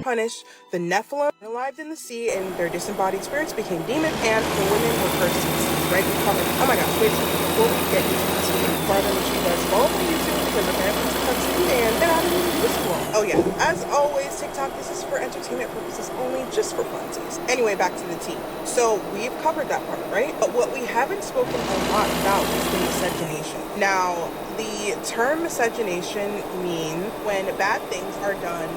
punished the Nephilim alive in the sea, and their disembodied spirits became demons, and the women were cursed in the sea, right? Oh my gosh, wait a second. Before we get into this, Barbara, make sure you guys follow my YouTube because apparently it's cutscene and then I didn't even do this long. Oh yeah, as always, TikTok, this is for entertainment purposes only, just for funsies. Anyway, back to the tea. So we've covered that part, right? But what we haven't spoken a lot about is the miscegenation. Now, the term miscegenation means when bad things are done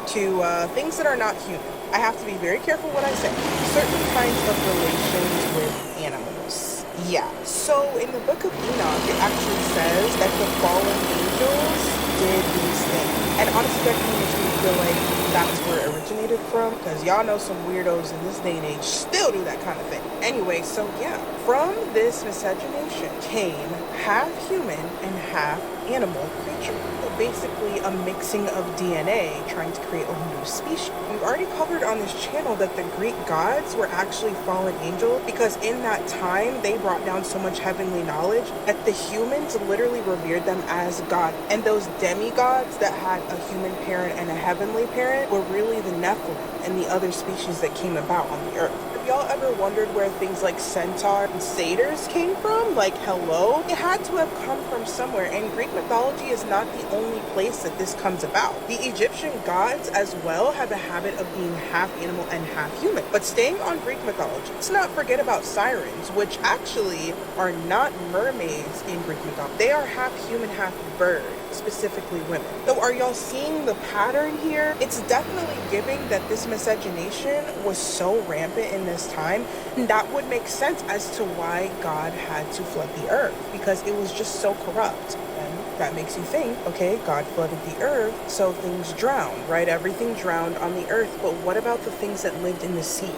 to things that are not human. I have to be very careful what I say. Certain kinds of relations with animals. Yeah. So in the book of Enoch, it actually says that the fallen angels did these things. And honestly, that kind of makes me feel like that's where it originated from, because y'all know some weirdos in this day and age still do that kind of thing. Anyway, so yeah, from this miscegenation came half human and half animal creature. Basically a mixing of DNA trying to create a whole new species. We've already covered on this channel that the Greek gods were actually fallen angels because in that time they brought down so much heavenly knowledge that the humans literally revered them as God. And those demigods that had a human parent and a heavenly parent were really the Nephilim and the other species that came about on the earth. Have y'all ever wondered where things like centaur and satyrs came from? Like, hello? It had to have come from somewhere, and Greek mythology is not the only place that this comes about. The Egyptian gods as well have a habit of being half animal and half human. But staying on Greek mythology, let's not forget about sirens, which actually are not mermaids in Greek mythology. They are half human, half bird, specifically women. So are y'all seeing the pattern here? It's definitely giving that this miscegenation was so rampant in this time, and that would make sense as to why God had to flood the earth, because it was just so corrupt. And that makes you think, okay, God flooded the earth, so things drowned, right? Everything drowned on the earth, but what about the things that lived in the sea,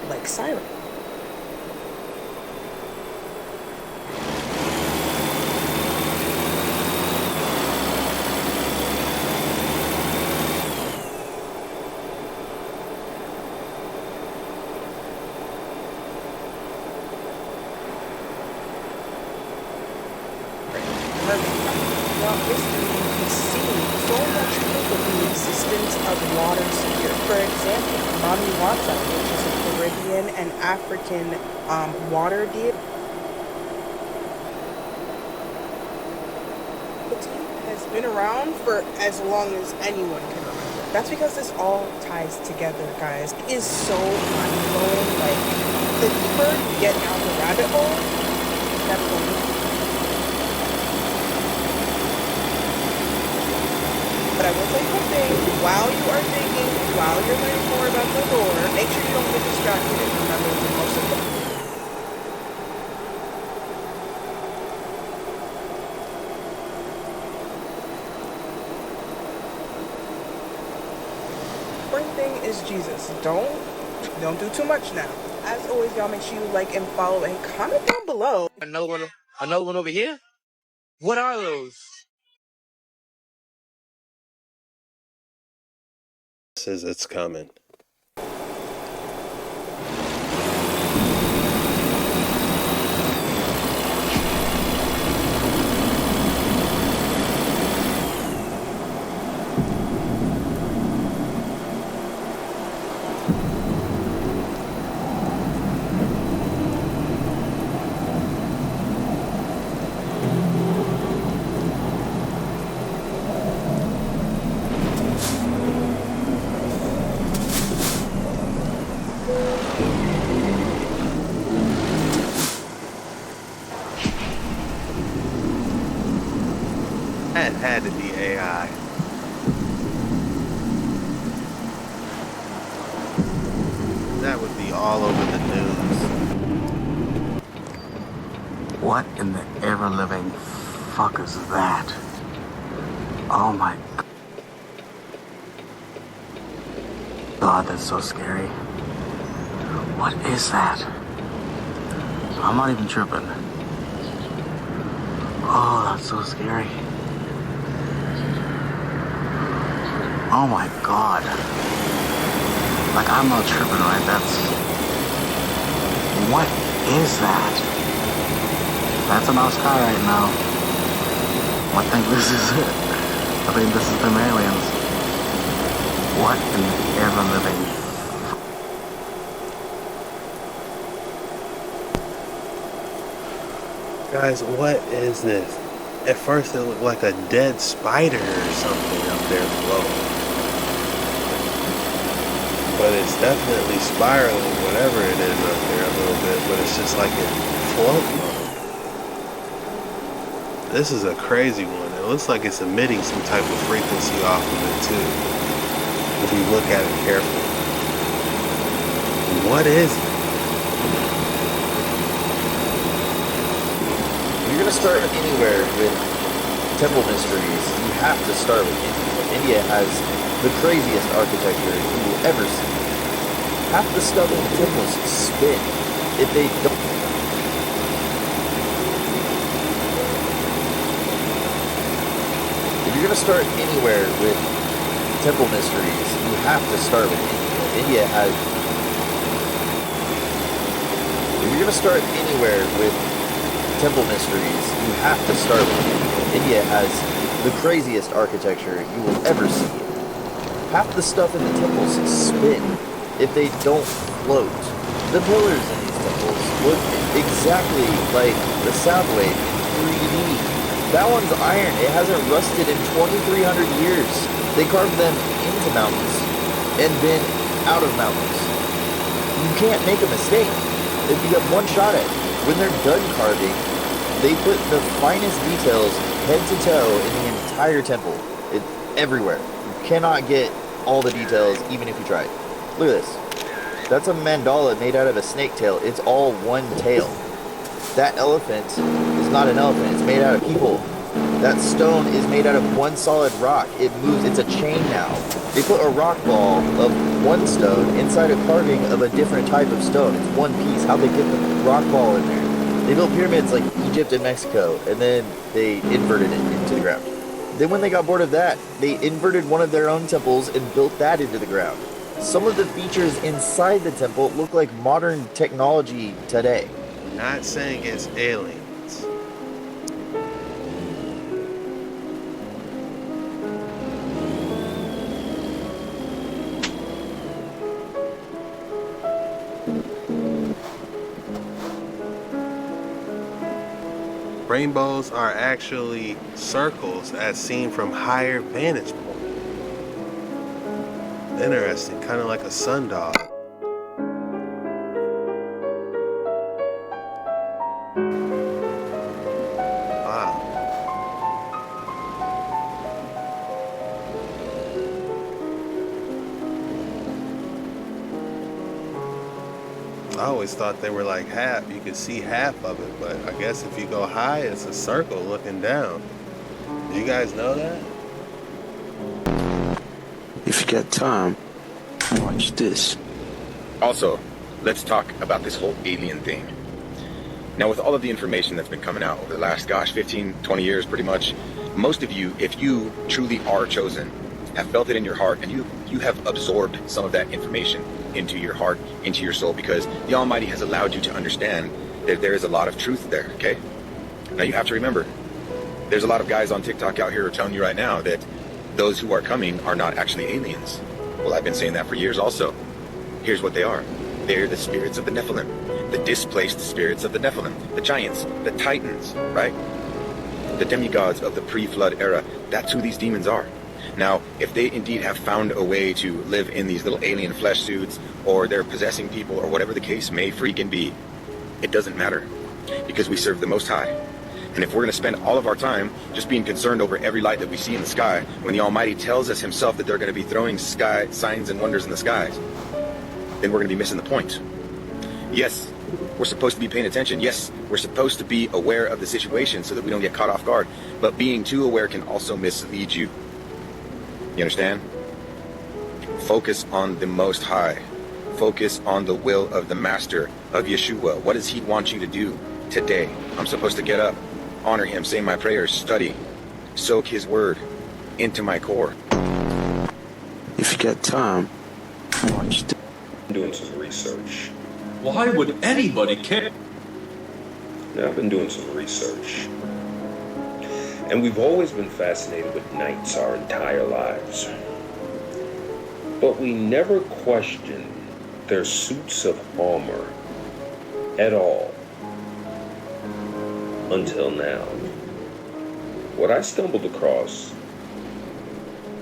like sirens? An African water deity has been around for as long as anyone can remember. That's because this all ties together, guys. It is so mind-blowing. Like, the deeper you get down the rabbit hole, that's the But I will say one thing, while you are thinking, while you're learning more about the lore, make sure you don't get distracted and remember the most important. Important thing is Jesus. Don't do too much now. As always, y'all make sure you like and follow and comment down below. Another one over here? What are those? Says it's coming. That had to be AI. That would be all over the news. What in the ever-living fuck is that? Oh my God, that's so scary. What is that? I'm not even tripping. Oh, that's so scary. Oh my God. Like, I'm not tripping, right? What is that? That's in our sky right now. I think this is it. I think this is them aliens. What in the ever-living... Guys, what is this? At first it looked like a dead spider or something up there floating. But it's definitely spiraling, whatever it is up there a little bit, but it's just like it floating. This is a crazy one. It looks like it's emitting some type of frequency off of it too, if you look at it carefully. What is it? If you're going to start anywhere with temple mysteries, you have to start with India. India has the craziest architecture you will ever see. Half the stuff in the temples spin. If they don't... If you're going to start anywhere with temple mysteries, you have to start with India. India has... If you're going to start anywhere with temple mysteries, you have to start with India. India has the craziest architecture you will ever see. Half the stuff in the temples spin if they don't float. The pillars in these temples look exactly like the sound wave in 3D. That one's iron. It hasn't rusted in 2,300 years. They carved them into mountains and then out of mountains. You can't make a mistake if you have one shot at it. When they're done carving, they put the finest details head to toe in the entire temple. It's everywhere. You cannot get all the details even if you tried. Look at this. That's a mandala made out of a snake tail. It's all one tail. That elephant is not an elephant. It's made out of people. That stone is made out of one solid rock. It moves. It's a chain now. They put a rock ball of one stone inside a carving of a different type of stone. It's one piece. How'd they get the rock ball in there? They built pyramids like Egypt and Mexico, and then they inverted it into the ground. Then when they got bored of that, they inverted one of their own temples and built that into the ground. Some of the features inside the temple look like modern technology today. Not saying it's aliens. Rainbows are actually circles as seen from higher vantage point. Interesting, kind of like a sundial. Wow. I always thought they were like half. You could see half of it, but I guess if you go high, it's a circle looking down. Did you guys know that? If you got time, watch this. Also, let's talk about this whole alien thing. Now, with all of the information that's been coming out over the last, 15, 20 years pretty much, most of you, if you truly are chosen, have felt it in your heart, and you have absorbed some of that information into your heart, into your soul, because the Almighty has allowed you to understand that there is a lot of truth there, okay? Now, you have to remember, there's a lot of guys on TikTok out here who are telling you right now that those who are coming are not actually aliens. Well, I've been saying that for years also. Here's what they are. They're the spirits of the Nephilim, the displaced spirits of the Nephilim, the giants, the titans, right? The demigods of the pre-flood era. That's who these demons are. Now, if they indeed have found a way to live in these little alien flesh suits, or they're possessing people, or whatever the case may freaking be, it doesn't matter, because we serve the Most High. And if we're going to spend all of our time just being concerned over every light that we see in the sky, when the Almighty tells us himself that they're going to be throwing sky signs and wonders in the skies, then we're going to be missing the point. Yes, we're supposed to be paying attention. Yes, we're supposed to be aware of the situation so that we don't get caught off guard. But being too aware can also mislead you. You understand? Focus on the Most High. Focus on the will of the Master, of Yeshua. What does he want you to do today? I'm supposed to get up, honor him, say my prayers, study, soak his word into my core. If you got time, watch this. Doing some research. Why would anybody care? Now, I've been doing some research. And we've always been fascinated with nights our entire lives. But we never questioned their suits of armor at all until now. What I stumbled across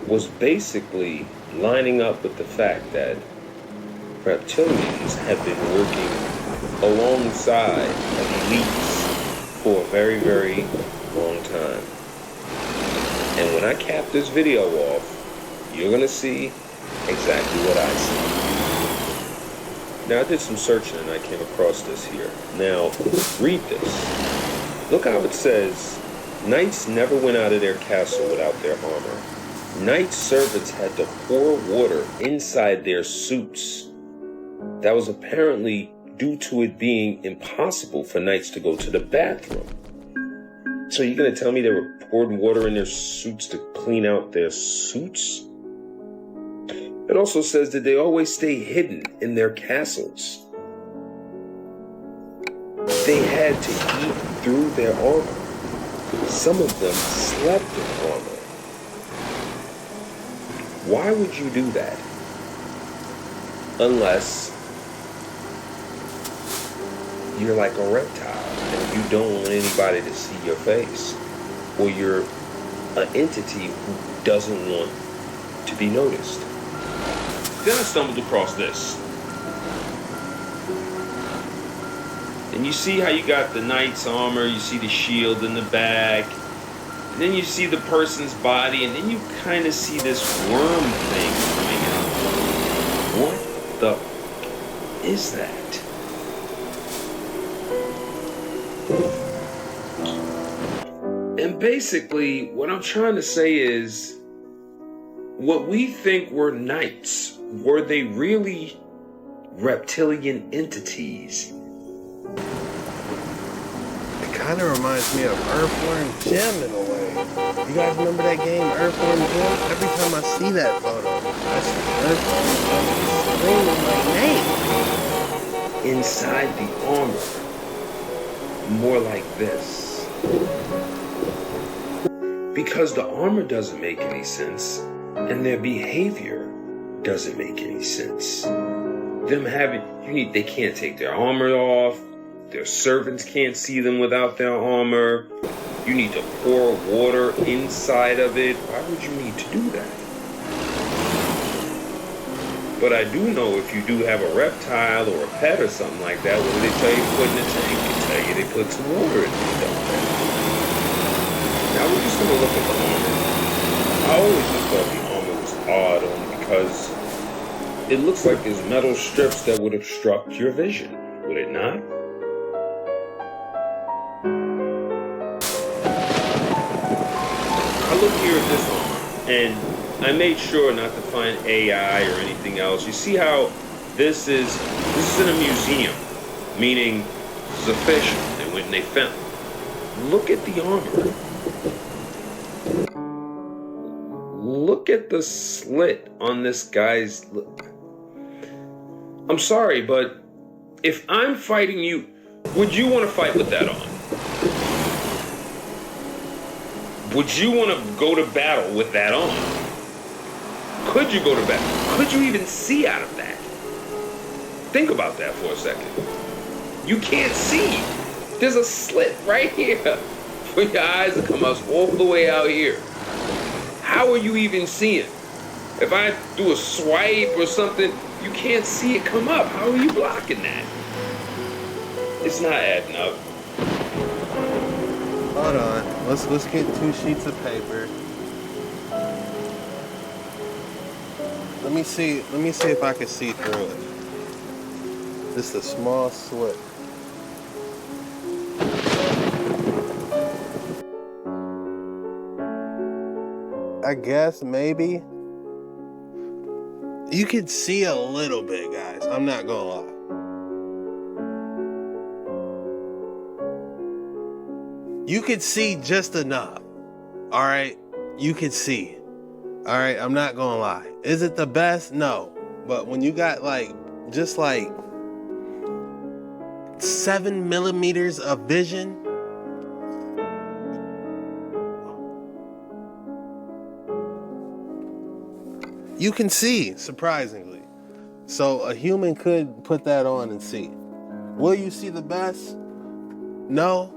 was basically lining up with the fact that reptilians have been working alongside elites for a very, very long time. And when I cap this video off, you're gonna see exactly what I see. Now, I did some searching and I came across this here. Now, read this. Look how it says, knights never went out of their castle without their armor. Knight servants had to pour water inside their suits. That was apparently due to it being impossible for knights to go to the bathroom. So you're gonna tell me they were pouring water in their suits to clean out their suits? It also says that they always stay hidden in their castles. They had to eat through their armor. Some of them slept in armor. Why would you do that? Unless you're like a reptile and you don't want anybody to see your face. Or you're an entity who doesn't want to be noticed. Then I stumbled across this. And you see how you got the knight's armor, you see the shield in the back, and then you see the person's body, and then you kind of see this worm thing coming out. What the is that? And basically, what I'm trying to say is, what we think were knights, were they really reptilian entities? It kind of reminds me of Earthworm Jim in a way. You guys remember that game, Earthworm Jim? Every time I see that photo, I see Earthworm screaming my name. Inside the armor, more like this. Because the armor doesn't make any sense, and their behavior doesn't make any sense. They can't take their armor off. Their servants can't see them without their armor. You need to pour water inside of it. Why would you need to do that? But I do know if you do have a reptile or a pet or something like that, what do they tell you to put in the tank? They tell you they put some water in it, don't they? Now we're just going to look at the armor. I always just thought the armor was odd only because it looks like there's metal strips that would obstruct your vision, would it not? I look here at this armor, and I made sure not to find AI or anything else. You see how this is in a museum, meaning this is official. They went and they found. Look at the armor. Look at the slit on this guy's. I'm sorry, but if I'm fighting you, would you want to fight with that on? Would you want to go to battle with that on? Could you go to battle? Could you even see out of that? Think about that for a second. You can't see. There's a slit right here for your eyes to come out all the way out here. How are you even seeing? If I do a swipe or something, you can't see it come up. How are you blocking that? It's not adding up. Hold on. Let's get 2 sheets of paper. Let me see if I can see through it. Just a small slit. I guess maybe you could see a little bit, guys. I'm not gonna lie. You could see just enough. All right, you could see. All right, I'm not gonna lie. Is it the best? No. But when you got just 7 millimeters of vision, you can see, surprisingly. So a human could put that on and see. Will you see the best? No.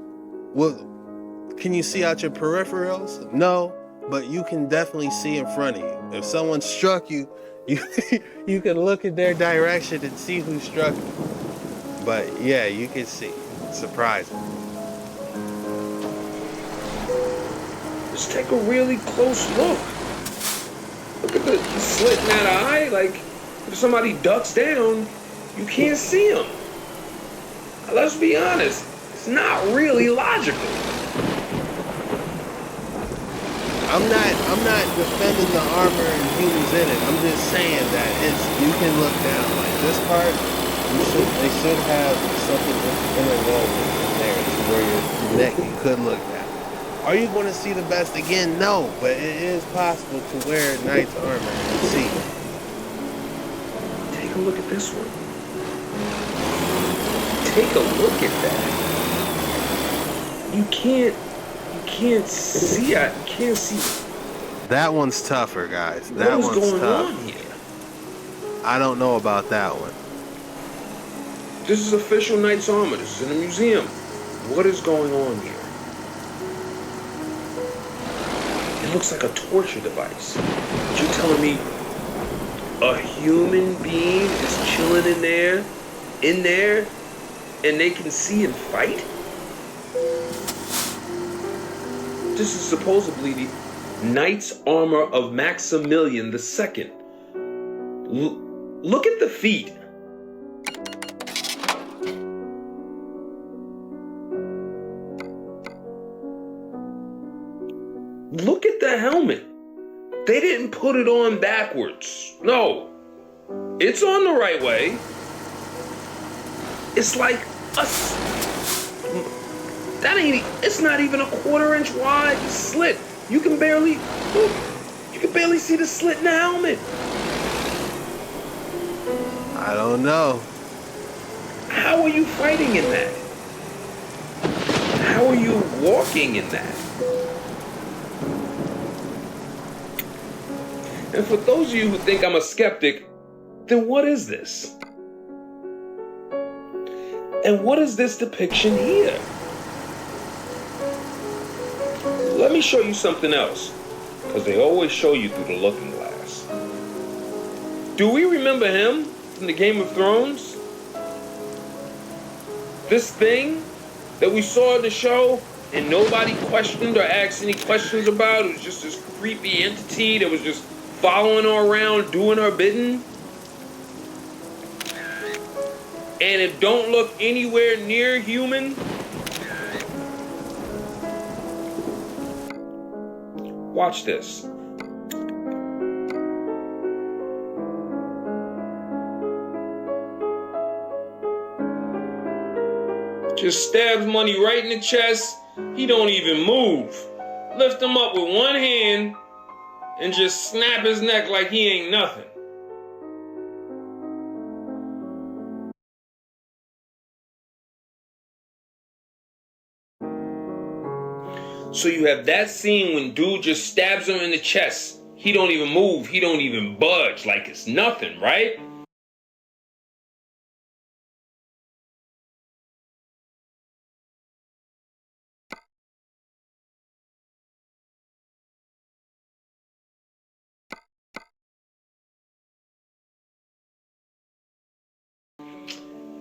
Can you see out your peripherals? No. But you can definitely see in front of you. If someone struck you, you can look in their direction and see who struck you. But yeah, you can see. Surprising. Let's take a really close look. Look at the slit in that eye. Like, if somebody ducks down, you can't see them. Let's be honest, it's not really logical. I'm not defending the armor and humans in it. I'm just saying that you can look down. Like this part, they should have something interwoven in there to where your neck you could look down. Are you going to see the best again? No, but it is possible to wear knight's armor and see. Take a look at this one. Take a look at that. You can't see it. You can't see. That one's tougher, guys. That What is one's going tough. on here? I don't know about that one. This is official knight's armor. This is in a museum. What is going on here? It looks like a torture device. But you're telling me a human being is chilling in there, and they can see and fight? This is supposedly the knight's armor of Maximilian II. Look at the feet. Look at the helmet. They didn't put it on backwards. No. It's on the right way. It's like it's not even a 1/4 inch wide slit. You can barely see the slit in the helmet. I don't know. How are you fighting in that? How are you walking in that? And for those of you who think I'm a skeptic, then what is this? And what is this depiction here? Let me show you something else, because they always show you through the looking glass. Do we remember him from the Game of Thrones? This thing that we saw in the show and nobody questioned or asked any questions about, it was just this creepy entity that was just following her around, doing her bidding. And it don't look anywhere near human. Watch this. Just stabs Money right in the chest. He don't even move. Lift him up with one hand and just snap his neck like he ain't nothing. So you have that scene when dude just stabs him in the chest. He don't even move. He don't even budge like it's nothing, right?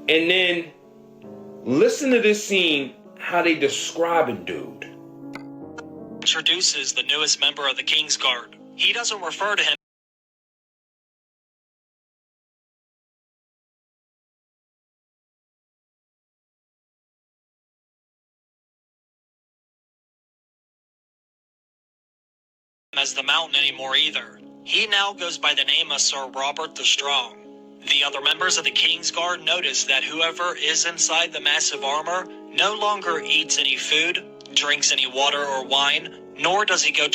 And then listen to this scene, how they describing dude. Introduces the newest member of the King's Guard. He doesn't refer to him as the Mountain anymore either. He now goes by the name of Sir Robert the Strong. The other members of the King's Guard notice that whoever is inside the massive armor no longer eats any food, drinks any water or wine, nor does he go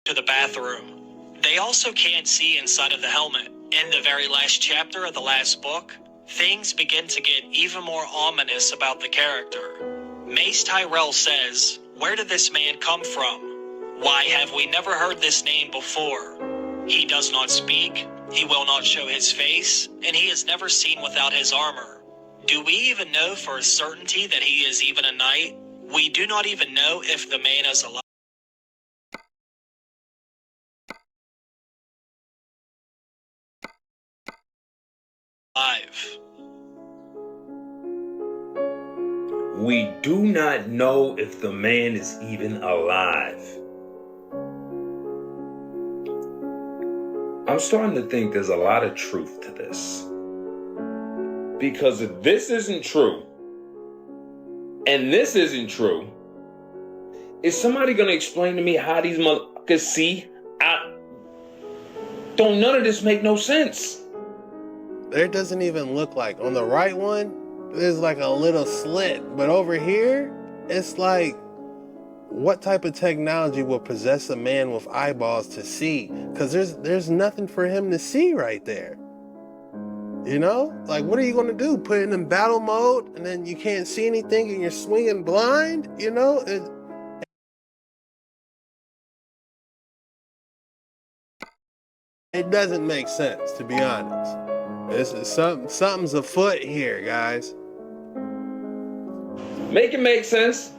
to the bathroom. They also can't see inside of the helmet. In the very last chapter of the last book, things begin to get even more ominous about the character. Mace Tyrell says, "Where did this man come from? Why have we never heard this name before? He does not speak, he will not show his face, and he is never seen without his armor. Do we even know for a certainty that he is even a knight? We do not even know if the man is alive." We do not know if the man is even alive. I'm starting to think there's a lot of truth to this. Because if this isn't true, and this isn't true, is somebody going to explain to me how these motherfuckers see? Don't none of this make no sense. There doesn't even look like, on the right one, there's like a little slit, but over here, it's like, what type of technology will possess a man with eyeballs to see? Because there's nothing for him to see right there. You know? Like, what are you going to do? Put it in battle mode, and then you can't see anything, and you're swinging blind? You know? It doesn't make sense, to be honest. Something's afoot here, guys. Make it make sense.